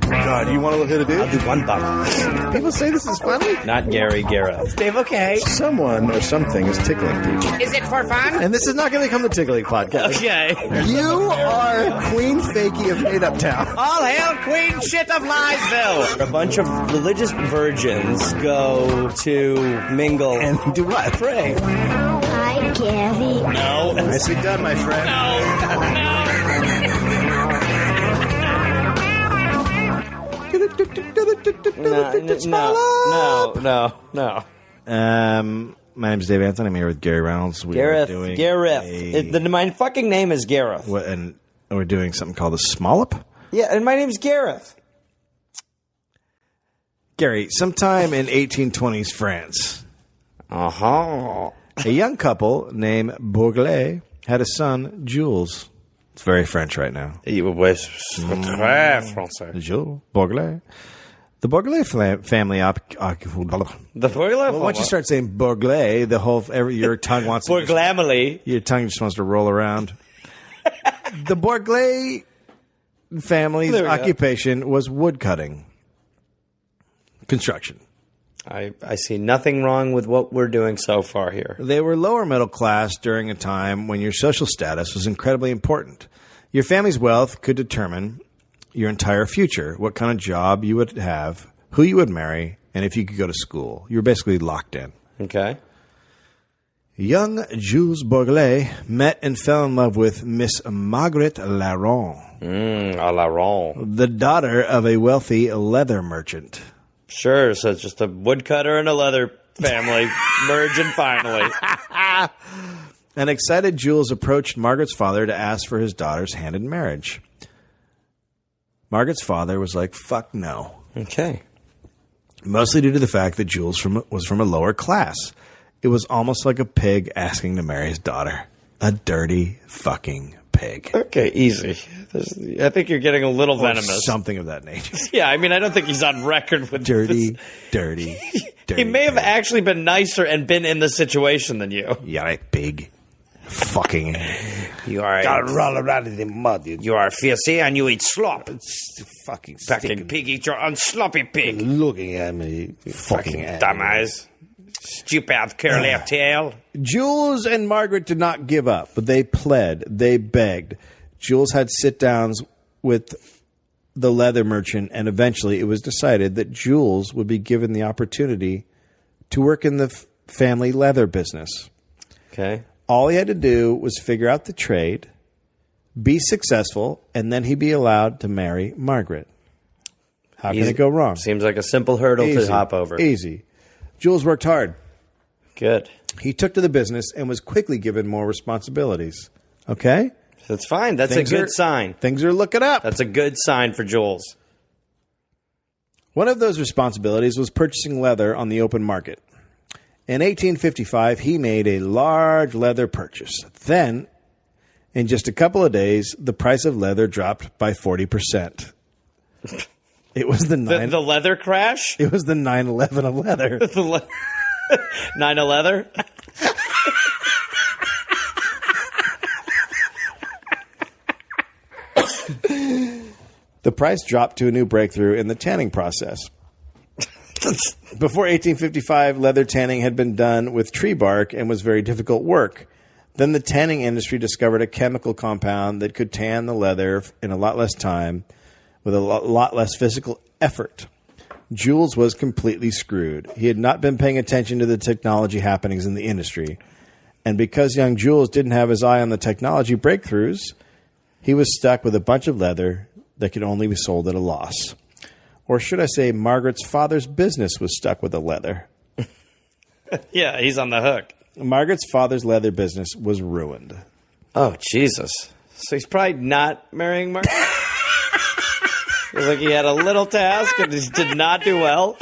God, you want to hit a dude? I'll do $1. People say this is funny. Not Gary Gareth. Dave, okay. Someone or something is tickling people. Is it for fun? And this is not going to become the Tickling Podcast. Okay. You are Queen Fakey of Made Up Town. All hail Queen Shit of Liesville. A bunch of religious virgins go to mingle And do what? pray. Hi, Gary. No. Nicely done, my friend. No. My name's Dave Anthony. I'm here with Gary Reynolds. Gareth. My fucking name is Gareth. And we're doing something called a Smollop. Yeah, and my name's Gareth. Gary, sometime in 1820s France, Uh-huh. a young couple named Bourgelat had a son, Jules. It's very French right now. Très français. Jules Bourgelat. The Bourgelat family The Well, once you start saying Bourgelat, your tongue wants to Bourglamely. your tongue just wants to roll around. The Bourgelat family's There we go. occupation was woodcutting, construction. I see nothing wrong with what we're doing so far here. They were lower middle class during a time when your social status was incredibly important. Your family's wealth could determine your entire future, what kind of job you would have, who you would marry, and if you could go to school. You were basically locked in. Okay. Young Jules Bourgelat met and fell in love with Miss Margaret Laron, A la ronde. the daughter of a wealthy leather merchant. Sure, so it's just a woodcutter and a leather family merging finally. An excited Jules approached Margaret's father to ask for his daughter's hand in marriage. Margaret's father was like, fuck no. Okay. Mostly due to the fact that Jules was from a lower class. It was almost like a pig asking to marry his daughter. A dirty fucking pig. Okay, easy. I think you're getting a little Or venomous. something of that nature. Yeah, I mean, I don't think he's on record with Dirty, this. dirty. He may have pig. actually been nicer and been in the situation than you. Yeah, right, pig. Fucking. You are Gotta roll around in the mud. you are fiercey and you eat slop. Fucking Fucking pig, eat your own sloppy pig. looking at me. Fucking Dumbass. Stupid curly tail. Jules and Margaret did not give up, but they pled. They begged. Jules had sit-downs with the leather merchant, and eventually it was decided that Jules would be given the opportunity to work in the family leather business. Okay. All he had to do was figure out the trade, be successful, and then he'd be allowed to marry Margaret. How can Easy. it go wrong? Seems like a simple hurdle to hop over. Easy. Jules worked hard. Good. He took to the business and was quickly given more responsibilities. Okay? That's fine. That's Things a good are- sign. Things are looking up. That's a good sign for Jules. One of those responsibilities was purchasing leather on the open market. In 1855, he made a large leather purchase. Then, in just a couple of days, the price of leather dropped by 40%. It was the The leather crash? It was the 9/11 of leather. The 9 of leather? The price dropped to a new breakthrough in the tanning process. Before 1855, leather tanning had been done with tree bark and was very difficult work. Then the tanning industry discovered a chemical compound that could tan the leather in a lot less time with a lot less physical effort. Jules was completely screwed. He had not been paying attention to the technology happenings in the industry. And because young Jules didn't have his eye on the technology breakthroughs, he was stuck with a bunch of leather that could only be sold at a loss. Or should I say Margaret's father's business was stuck with the leather. Yeah, he's on the hook. Margaret's father's leather business was ruined. Oh, Jesus. So he's probably not marrying Margaret? It was like he had a little task and he did not do well.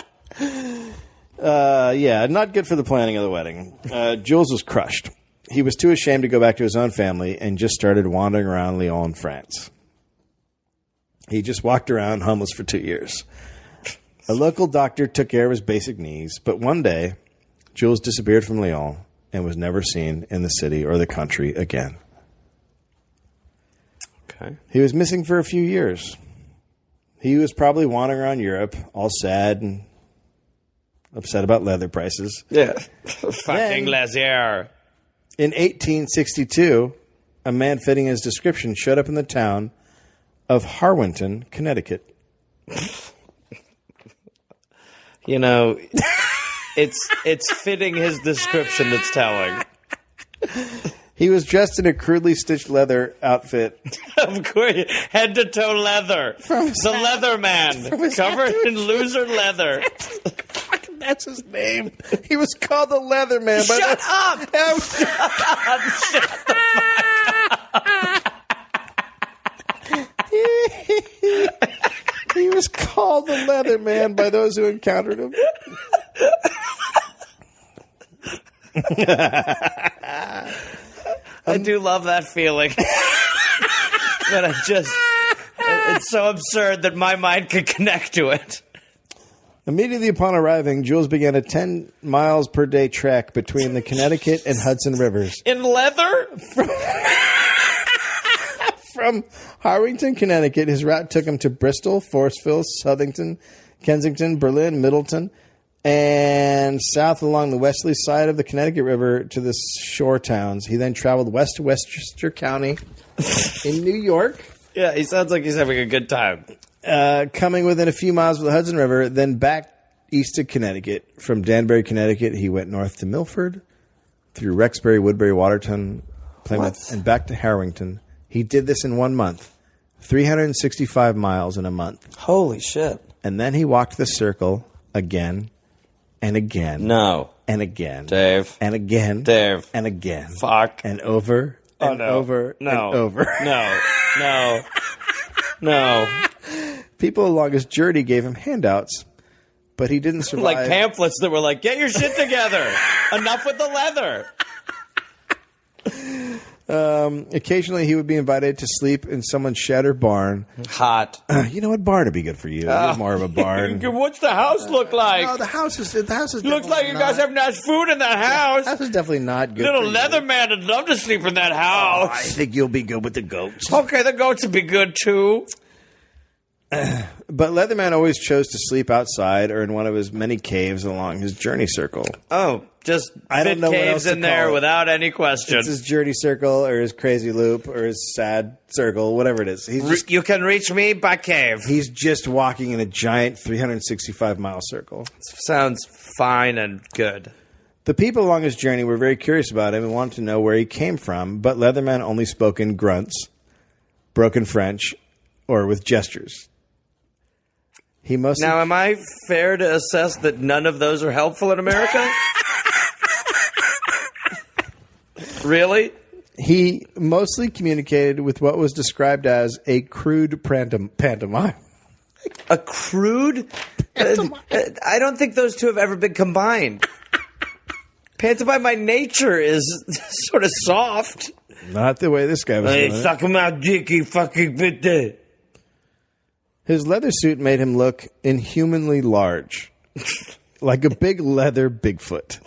Yeah, not good for the planning of the wedding. Jules was crushed. He was too ashamed to go back to his own family and just started wandering around Lyon, France. He just walked around homeless for 2 years. A local doctor took care of his basic needs, but one day, Jules disappeared from Lyon and was never seen in the city or the country again. Okay. He was missing for a few years. He was probably wandering around Europe, all sad and upset about leather prices. Yeah. Fucking leather. In 1862, a man fitting his description showed up in the town of Harwinton, Connecticut. You know, it's fitting his description that's telling. He was dressed in a crudely stitched leather outfit. Of course, head to toe leather. The Leatherman, covered in loser leather. That's his name. He was called the Leatherman. Shut up! Shut the He was called the Leatherman by those who encountered him. I do love that feeling. But it's so absurd that my mind could connect to it. Immediately upon arriving, Jules began a 10 miles per day trek between the Connecticut and Hudson rivers. In leather? From Harwinton, Connecticut, his route took him to Bristol, Forestville, Southington, Kensington, Berlin, Middleton, and south along the westerly side of the Connecticut River to the shore towns. He then traveled west to Westchester County in New York. Yeah, he sounds like he's having a good time. Coming within a few miles of the Hudson River, then back east to Connecticut. From Danbury, Connecticut, he went north to Milford, through Rexbury, Woodbury, Watertown, Plymouth, and back to Harwinton. He did this in 1 month, 365 miles in a month. Holy shit. And then he walked the circle again and again. No. And again. Dave. And again. Dave. And again. Fuck. And over. And over. No. And over. No. No. No. People along his journey gave him handouts, but he didn't survive. Like pamphlets that were like, get your shit together. Enough with the leather. Occasionally, he would be invited to sleep in someone's shed or barn. Hot. You know what? Barn would be good for you. You're more of a barn. What's the house look like? No, the house is. Looks like you guys have nice food in that house. The house is definitely not good. Little for you. Leatherman would love to sleep in that house. I think you'll be good with the goats. Okay, the goats would be good too. But Leatherman always chose to sleep outside or in one of his many caves along his journey circle. Oh, just I don't fit know what else caves to in there call it. without any question. It's his journey circle or his crazy loop or his sad circle, whatever it is. You can reach me by cave. He's just walking in a giant 365-mile circle. Sounds fine and good. The people along his journey were very curious about him and wanted to know where he came from, but Leatherman only spoke in grunts, broken French, or with gestures. He mostly... Now, am I fair to assess that none of those are helpful in America? Really? He mostly communicated with what was described as a crude pantomime. A crude? I don't think those two have ever been combined. Pantomime by nature is sort of soft. Not the way this guy was doing it. Suck him out, dick, you fucking bitch. His leather suit made him look inhumanly large. Like a big leather Bigfoot.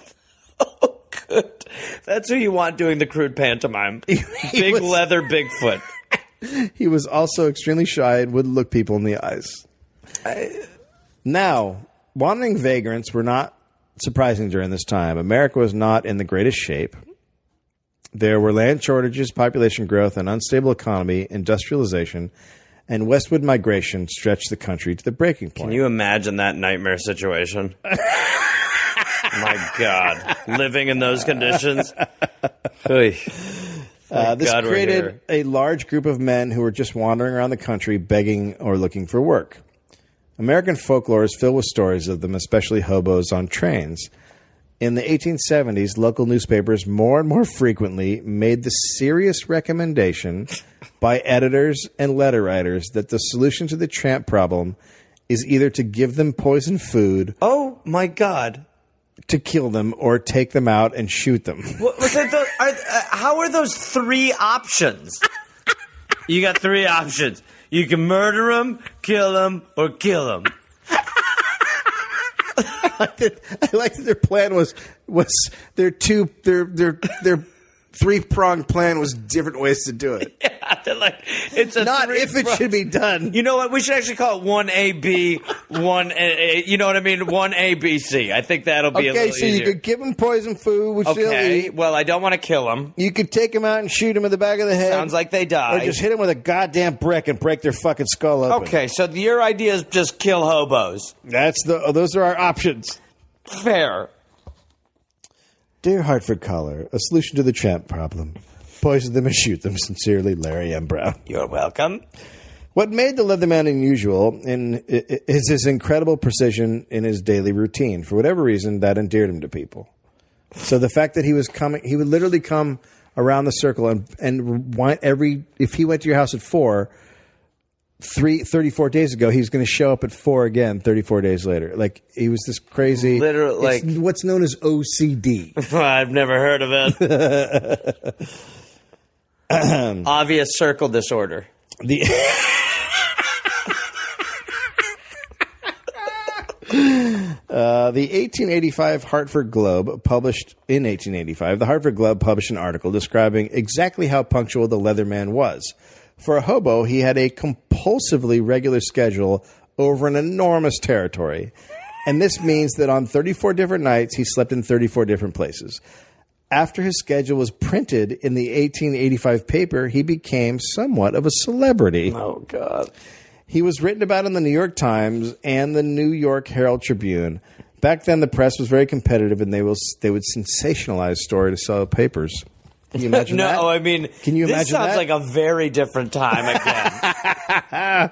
Oh, good. That's who you want doing the crude pantomime. Big leather Bigfoot. He was also extremely shy and wouldn't look people in the eyes. Now, wandering vagrants were not surprising during this time. America was not in the greatest shape. There were land shortages, population growth, an unstable economy, industrialization, and westward migration stretched the country to the breaking point. Can you imagine that nightmare situation? My God. Living in those conditions? This God, created a large group of men who were just wandering around the country begging or looking for work. American folklore is filled with stories of them, especially hobos on trains. In the 1870s, local newspapers more and more frequently made the serious recommendation by editors and letter writers that the solution to the tramp problem is either to give them poisoned food, Oh, my God. to kill them, or take them out and shoot them. How are those three options? You got three options. You can murder them, kill them, or kill them. I like that their plan was their three-pronged plan was different ways to do it. Yeah, Not that, like, it's a Not if it should be done. You know what? We should actually call it 1AB, 1A, you know what I mean? 1ABC. I think that'll be a little so easier. you could give him poison food, which they'll Okay, eat. well, I don't want to kill them. You could take him out and shoot him in the back of the head. Sounds like they Or die. just hit him with a goddamn brick and break their fucking skull open. Okay, so your idea is just kill hobos. Those are our options. Fair. Dear Hartford caller, a solution to the tramp problem. Poison them and shoot them. Sincerely, Larry M. Brown. You're welcome. What made the Leatherman unusual is his incredible precision in his daily routine. For whatever reason, that endeared him to people. So the fact that he would literally come around the circle and if he went to your house at 34 days ago, he's going to show up at 4 again 34 days later. Like, he was this crazy, Literally, like, it's what's known as OCD. I've never heard of it. Obvious circle disorder. The 1885 Hartford Globe published in 1885. The Hartford Globe published an article describing exactly how punctual the Leatherman was. For a hobo, he had a compulsively regular schedule over an enormous territory. And this means that on 34 different nights, he slept in 34 different places. After his schedule was printed in the 1885 paper, he became somewhat of a celebrity. Oh, God. He was written about in the New York Times and the New York Herald Tribune. Back then, the press was very competitive, and they would sensationalize story to sell papers. Can you imagine that? No, I mean, Can you imagine this sounds that? like a very different time again.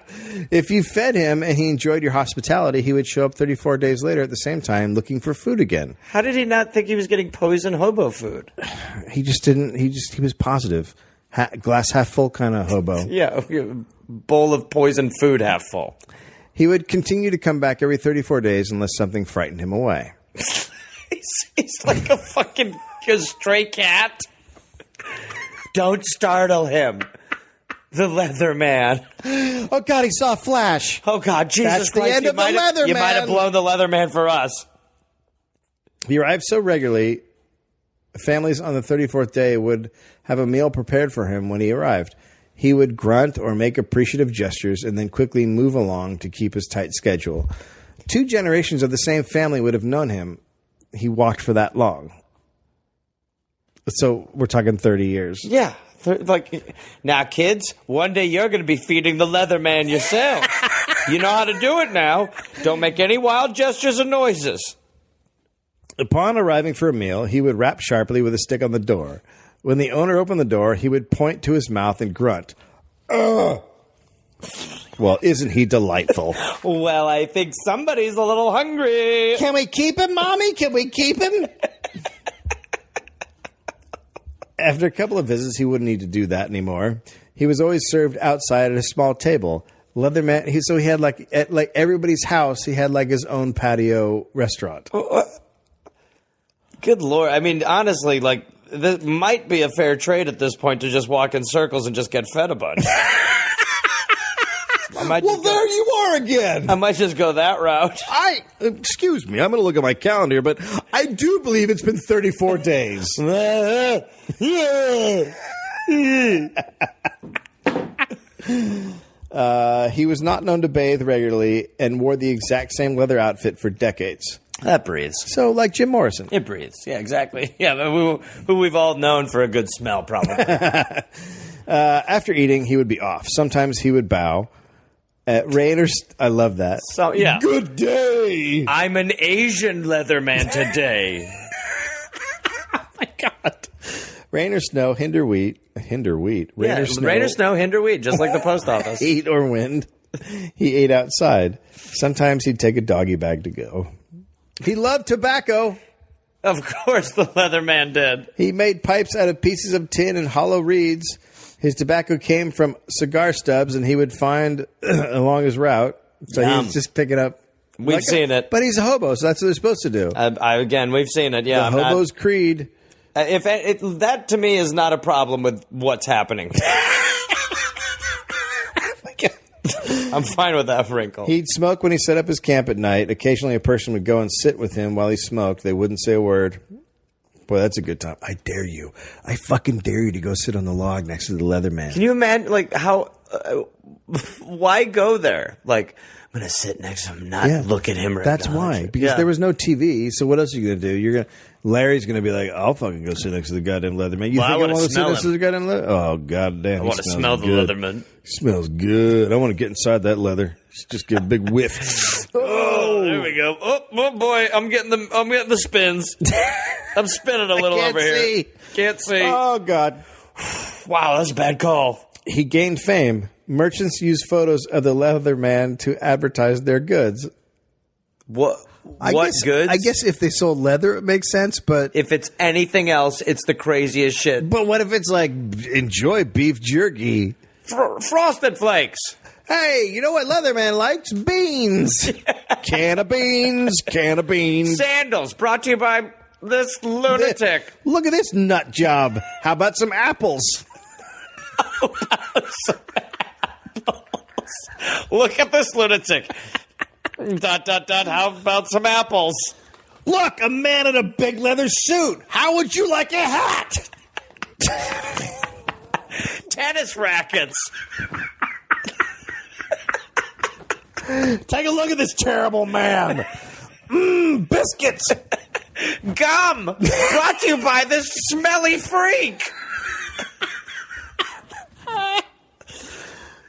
If you fed him and he enjoyed your hospitality, he would show up 34 days later at the same time looking for food again. How did he not think he was getting poison hobo food? He just didn't. He was positive. Glass half full kind of hobo. Yeah, bowl of poison food half full. He would continue to come back every 34 days unless something frightened him away. He's like a fucking stray cat. Don't startle him. The Leatherman. Oh, God, he saw a flash. Oh, God, Jesus That's the Christ. end of the Leatherman. You might have blown the Leatherman for us. He arrived so regularly, families on the 34th day would have a meal prepared for him when he arrived. He would grunt or make appreciative gestures and then quickly move along to keep his tight schedule. 2 generations of the same family would have known him. He walked for that long. So we're talking 30 years. Yeah. Like, now, kids, one day you're going to be feeding the Leatherman yourself. You know how to do it now. Don't make any wild gestures or noises. Upon arriving for a meal, he would rap sharply with a stick on the door. When the owner opened the door, he would point to his mouth and grunt. Ugh. Well, isn't he delightful? Well, I think somebody's a little hungry. Can we keep him, Mommy? Can we keep him? After a couple of visits, he wouldn't need to do that anymore. He was always served outside at a small table. Leatherman. He had like at like everybody's house. He had like his own patio restaurant. Good Lord. I mean, honestly, like, this might be a fair trade at this point to just walk in circles and just get fed a bunch. Well, there you are again. I might just go that route. Excuse me, I'm going to look at my calendar, but I do believe it's been 34 days. He was not known to bathe regularly and wore the exact same leather outfit for decades. That breathes. So, like Jim Morrison. It breathes. Yeah, exactly. Yeah, who we've all known for a good smell, probably. After eating, he would be off. Sometimes he would bow. I love that. So, yeah. Good day. I'm an Asian Leatherman today. Oh, my God. Rain or snow, hinder wheat. Rain or snow, hinder wheat, just like the post office. Heat or wind. He ate outside. Sometimes he'd take a doggy bag to go. He loved tobacco. Of course the Leatherman did. He made pipes out of pieces of tin and hollow reeds. His tobacco came from cigar stubs, and he would find along his route. So Yum. he's just picking up. We've seen it. But he's a hobo, so that's what they're supposed to do. Again, we've seen it. Yeah, The hobo's creed. That to me is not a problem with what's happening. I'm fine with that wrinkle. He'd smoke when he set up his camp at night. Occasionally, a person would go and sit with him while he smoked. They wouldn't say a word. Boy, that's a good time. I dare you. I fucking dare you to go sit on the log next to the Leatherman. Can you imagine, like, how... why go there? Like, I'm going to sit next to him, not look at him. That's why. Because there was no TV, so what else are you going to do? Larry's going to be like, I'll fucking go sit next to the goddamn Leatherman. You think I want to sit next to the goddamn Leatherman? Oh, goddamn. I want to smell the Leatherman. He smells good. I want to get inside that leather. Just get a big whiff. Oh, there we go. Oh boy, I'm getting the spins. I'm spinning a little over here. Can't see. Oh, God. Wow, that's a bad call. He gained fame. Merchants used photos of the Leatherman to advertise their goods. What goods? I guess if they sold leather, it makes sense, but... If it's anything else, it's the craziest shit. But what if it's like, enjoy beef jerky? Frosted Flakes. Hey, you know what Leatherman likes? Beans. Can of beans. Sandals, brought to you by this lunatic. Look at this nut job. How about some apples? Look at this lunatic. ... How about some apples? Look, a man in a big leather suit. How would you like a hat? Tennis rackets. Take a look at this terrible man. Biscuits. Gum. Brought to you by this smelly freak.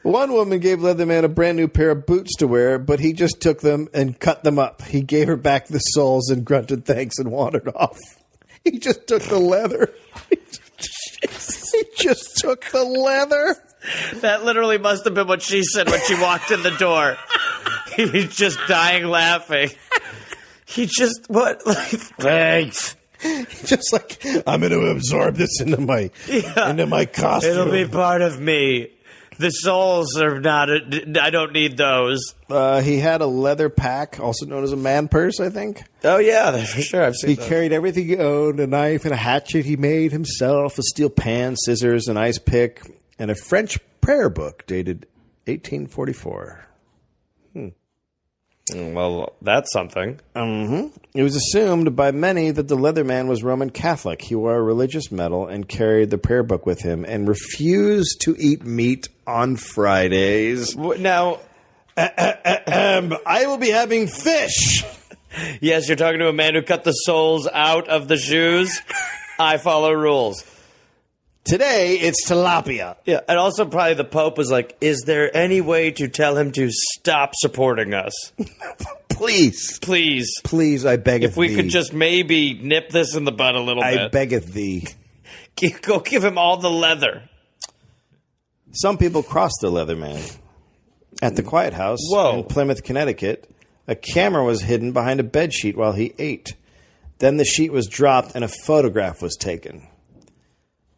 One woman gave Leatherman a brand new pair of boots to wear, but he just took them and cut them up. He gave her back the soles and grunted thanks and wandered off. He just took the leather. He just took the leather. That literally must have been what she said when she walked in the door. He's just dying laughing. He just, what? Like, thanks. Just like, I'm going to absorb this into my costume. It'll be part of me. The soles are not, I don't need those. He had a leather pack, also known as a man purse, I think. Oh, yeah, for sure. I've seen He carried everything he owned, a knife and a hatchet he made himself, a steel pan, scissors, an ice pick, and a French prayer book dated 1844. Well, that's something. It was assumed by many that the Leatherman was Roman Catholic. He wore a religious medal and carried the prayer book with him and refused to eat meat on Fridays. Now, I will be having fish. Yes, you're talking to a man who cut the soles out of the shoes. I follow rules. Today, it's tilapia. Yeah, and also probably the Pope was like, is there any way to tell him to stop supporting us? Please. Please. Please, I beg of thee. If we could just maybe nip this in the bud a little bit. I beg of thee. Go give him all the leather. Some people crossed the Leatherman. At the Quiet House in Plymouth, Connecticut, a camera was hidden behind a bedsheet while he ate. Then the sheet was dropped and a photograph was taken.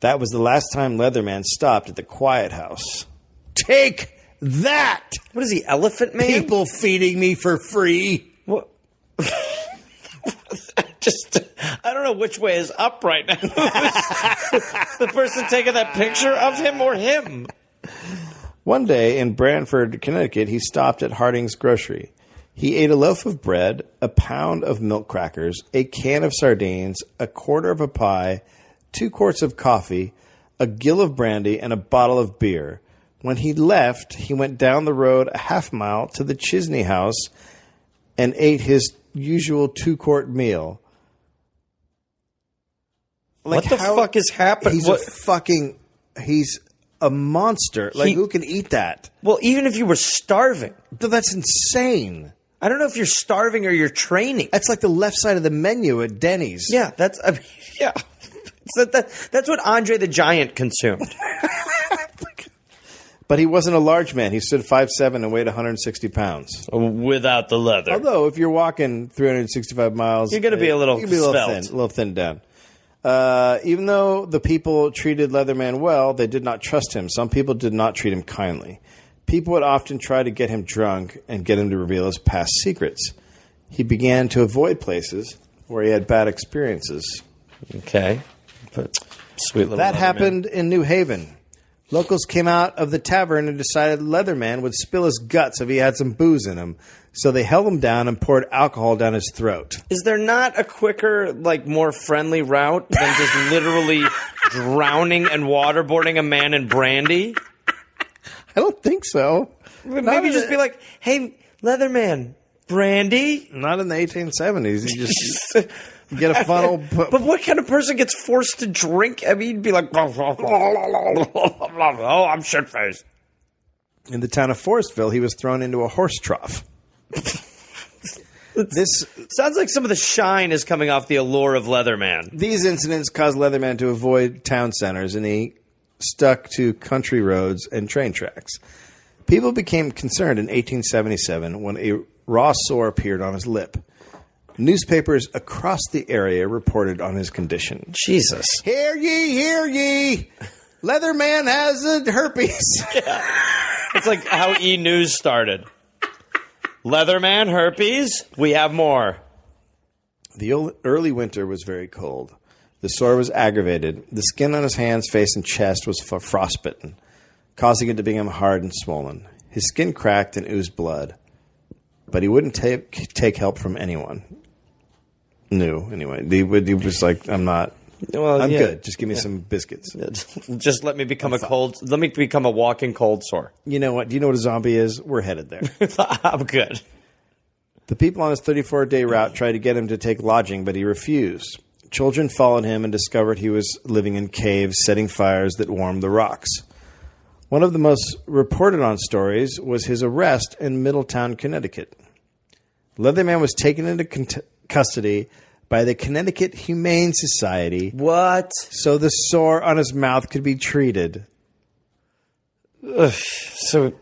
That was the last time Leatherman stopped at the Quiet House. Take that! What is he, Elephant Man? People feeding me for free. What? I don't know which way is up right now. The person taking that picture of him or him? One day in Branford, Connecticut, he stopped at Harding's Grocery. He ate a loaf of bread, a pound of milk crackers, a can of sardines, a quarter of a pie, 2 quarts of coffee, a gill of brandy, and a bottle of beer. When he left, he went down the road a half mile to the Chisney house and ate his usual 2-quart meal. Like, what the fuck is happening? He's a monster. Like, who can eat that? Well, even if you were starving. That's insane. I don't know if you're starving or you're training. That's like the left side of the menu at Denny's. Yeah, yeah. That's what Andre the Giant consumed. But he wasn't a large man. He stood 5'7" and weighed 160 pounds. Without the leather. Although, if you're walking 365 miles... You're going to be a little thin down. Even though the people treated Leatherman well, they did not trust him. Some people did not treat him kindly. People would often try to get him drunk and get him to reveal his past secrets. He began to avoid places where he had bad experiences. Okay. Sweet little that happened in New Haven. Locals came out of the tavern and decided Leatherman would spill his guts if he had some booze in him. So they held him down and poured alcohol down his throat. Is there not a quicker, more friendly route than just literally drowning and waterboarding a man in brandy? I don't think so. Maybe just be like, hey, Leatherman, brandy? Not in the 1870s. You just get a funnel. But what kind of person gets forced to drink? I mean, you'd be like, oh, I'm shit-faced. In the town of Forestville, he was thrown into a horse trough. This sounds like some of the shine is coming off the allure of Leatherman. These incidents caused Leatherman to avoid town centers, and he stuck to country roads and train tracks. People became concerned in 1877 when a raw sore appeared on his lip. Newspapers across the area reported on his condition. Jesus. Hear ye, hear ye! Leatherman has a herpes. It's like how E! News started. Leatherman, herpes, we have more. The early winter was very cold. The sore was aggravated. The skin on his hands, face, and chest was frostbitten, causing it to become hard and swollen. His skin cracked and oozed blood. But he wouldn't take help from anyone. New, anyway. He was like, I'm good. Just give me some biscuits. Just let me become let me become a walking cold sore. You know what? Do you know what a zombie is? We're headed there. I'm good. The people on his 34-day route tried to get him to take lodging, but he refused. Children followed him and discovered he was living in caves, setting fires that warmed the rocks. One of the most reported on stories was his arrest in Middletown, Connecticut. Leatherman was taken into custody by the Connecticut Humane Society. What? So the sore on his mouth could be treated. Ugh, so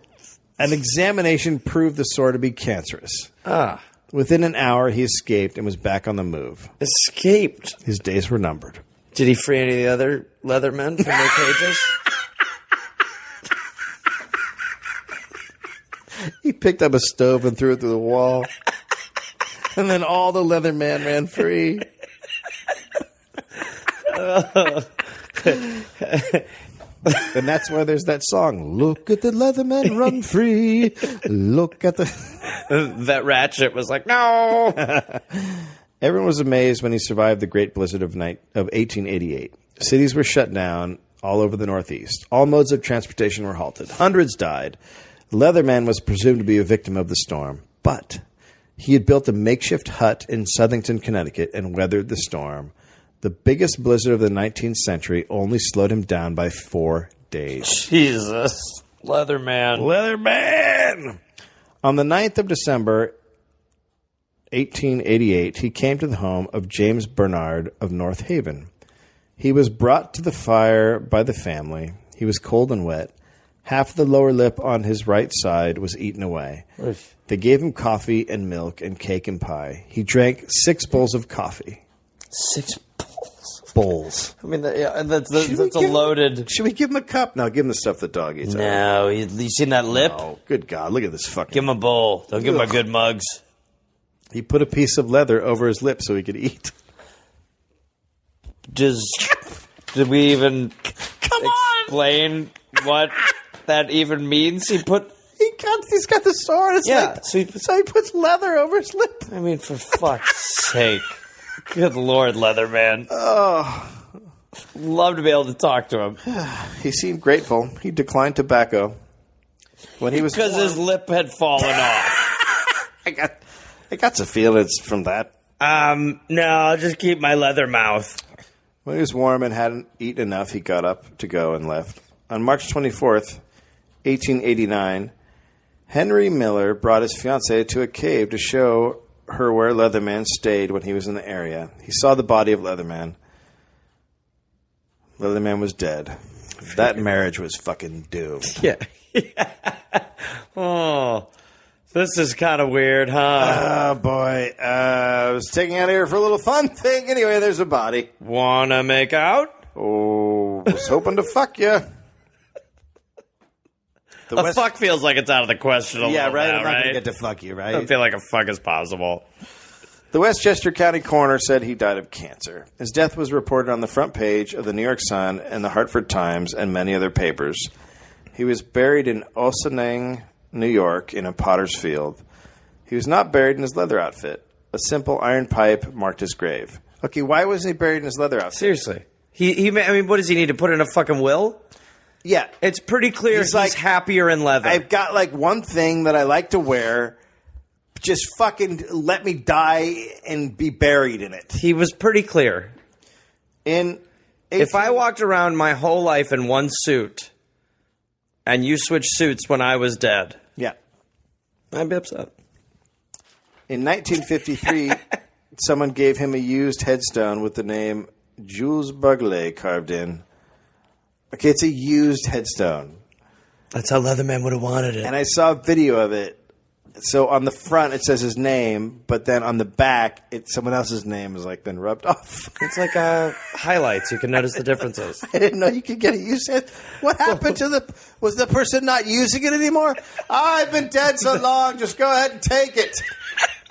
an examination proved the sore to be cancerous. Ah. Within an hour, he escaped and was back on the move. Escaped? His days were numbered. Did he free any of the other Leathermen from their cages? He picked up a stove and threw it through the wall. And then all the Leatherman ran free. And that's why there's that song, look at the Leatherman run free. Look at the... That Ratchet was like, no! Everyone was amazed when he survived the Great Blizzard of 1888. Cities were shut down all over the Northeast. All modes of transportation were halted. Hundreds died. Leatherman was presumed to be a victim of the storm, but he had built a makeshift hut in Southington, Connecticut, and weathered the storm. The biggest blizzard of the 19th century only slowed him down by 4 days. Jesus. Leatherman. Leatherman! On the 9th of December, 1888, he came to the home of James Bernard of North Haven. He was brought to the fire by the family. He was cold and wet. Half the lower lip on his right side was eaten away. Oof. They gave him coffee and milk and cake and pie. He drank 6 bowls of coffee. 6 bowls. I mean, that's a loaded... Should we give him a cup? No, give him the stuff the dog eats. No, you seen that lip? Oh, good God, look at this fucking... Give him a bowl. Don't give him a good mugs. He put a piece of leather over his lip so he could eat. Did we even explain what that even means? He's got the sore on his lip. So he puts leather over his lip. I mean, for fuck's sake. Good Lord, Leatherman. Oh. Love to be able to talk to him. He seemed grateful. He declined tobacco. When he was because his lip had fallen off. I got to feel it's from that. No, I'll just keep my leather mouth. When he was warm and hadn't eaten enough, he got up to go and left. On March 24th, 1889, Henry Miller brought his fiancée to a cave to show her where Leatherman stayed when he was in the area. He saw the body of Leatherman. Leatherman was dead. That marriage was fucking doomed. Yeah. Oh, this is kind of weird, huh? Oh, boy. I was taking out here for a little fun thing. Anyway, there's a body. Wanna make out? Oh, was hoping to fuck you. Fuck feels like it's out of the question a little right? now, I'm not right? going to get to fuck you, right? I don't feel like a fuck is possible. The Westchester County coroner said he died of cancer. His death was reported on the front page of the New York Sun and the Hartford Times and many other papers. He was buried in Ossining, New York, in a potter's field. He was not buried in his leather outfit. A simple iron pipe marked his grave. Okay, why wasn't he buried in his leather outfit? Seriously. I mean, what does he need to put in a fucking will? Yeah. It's pretty clear he's happier in leather. I've got like one thing that I like to wear. Just fucking let me die and be buried in it. He was pretty clear. If I walked around my whole life in one suit and you switched suits when I was dead, yeah, I'd be upset. In 1953, someone gave him a used headstone with the name Jules Bagley carved in. Okay, it's a used headstone. That's how Leatherman would have wanted it. And I saw a video of it. So on the front it says his name, but then on the back someone else's name has like been rubbed off. It's like highlights. You can notice the differences. I didn't know you could get a used head. What happened to was the person not using it anymore? I've been dead so long, just go ahead and take it.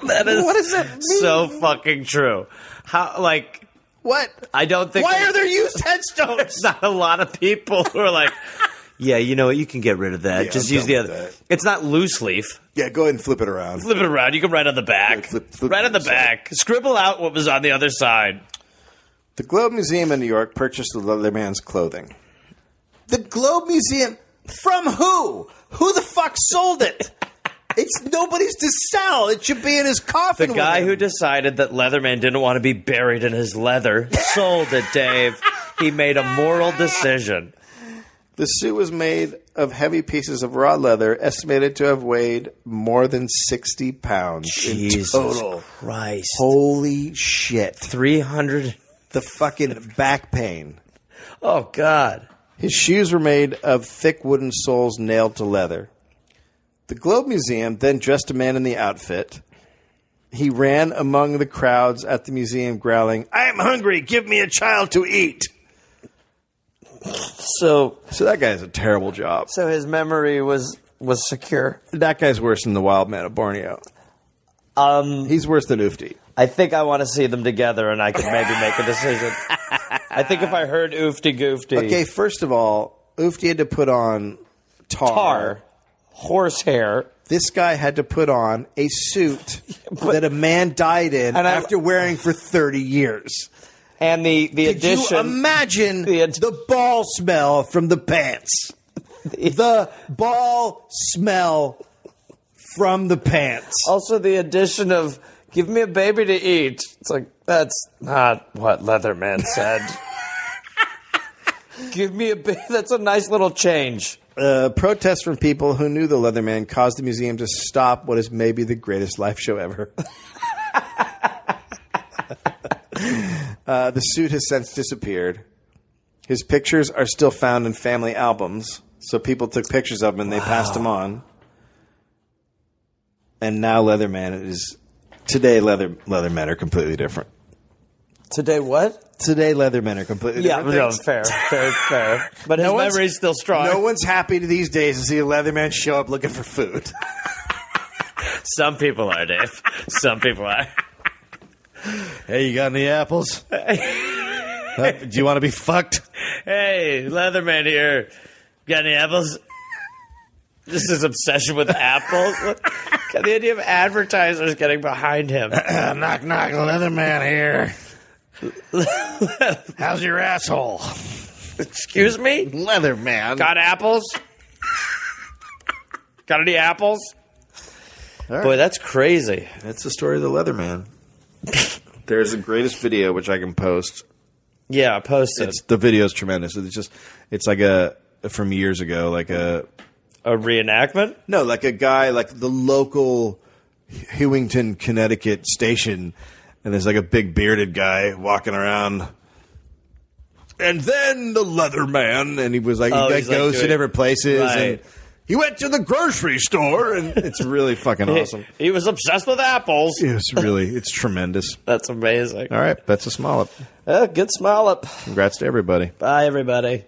That is what does that mean? So fucking true. How what? I don't think. Why are there used headstones? There's not a lot of people who are like, yeah, you know what? You can get rid of that. Yeah, just I'm use done the with other. that. It's not loose leaf. Yeah, go ahead and flip it around. Flip it around. You can write on the back. Flip right on the side. back. Scribble out what was on the other side. The Globe Museum in New York purchased the Leatherman's clothing. The Globe Museum? From who? Who the fuck sold it? It's nobody's to sell. It should be in his coffin. The guy with him. who decided that Leatherman didn't want to be buried in his leather sold it, Dave. He made a moral decision. The suit was made of heavy pieces of raw leather, estimated to have weighed more than 60 pounds Jesus in total. Christ. Holy shit. 300. The fucking back pain. Oh, God. His shoes were made of thick wooden soles nailed to leather. The Globe Museum then dressed a man in the outfit. He ran among the crowds at the museum growling, "I'm hungry, give me a child to eat." So that guy has a terrible job. So his memory was secure. That guy's worse than the wild man of Borneo. He's worse than Oofty. I think I want to see them together, and I can maybe make a decision. I think if I heard Oofty Goofty... Okay, first of all, Oofty had to put on tar. Horsehair. This guy had to put on a suit that a man died in after wearing for 30 years. And the Could addition... you imagine the ball smell from the pants? The ball smell from the pants. Also, the addition of, give me a baby to eat. It's like, that's not what Leatherman said. Give me a baby. That's a nice little change. Protests from people who knew the Leatherman caused the museum to stop what is maybe the greatest life show ever. The suit has since disappeared. His pictures are still found in family albums, so people took pictures of him and they passed them on. And now Leatherman is... Today, Leathermen are completely different. Today what? Today, Leathermen are completely different. Yeah, no, fair. But his memory's still strong. No one's happy these days to see a Leatherman show up looking for food. Some people are, Dave. Some people are. Hey, you got any apples? Do you want to be fucked? Hey, Leatherman here. Got any apples? Just his obsession with apples. The idea of advertisers getting behind him. Knock, knock, Leatherman here. How's your asshole? Excuse me? Leatherman. Got apples? Got any apples? Right. Boy, that's crazy. That's the story of the Leatherman. There's the greatest video which I can post. Yeah, post it. The video's tremendous. It's like from years ago, like a reenactment? No, like a guy, like the local Hewington, Connecticut station, and there's like a big bearded guy walking around. And then the Leatherman, and he was like, he goes to different places, right. and he went to the grocery store, and it's really fucking awesome. He was obsessed with apples. It's tremendous. That's amazing. All right, that's a Smollop. Good Smollop. Congrats to everybody. Bye, everybody.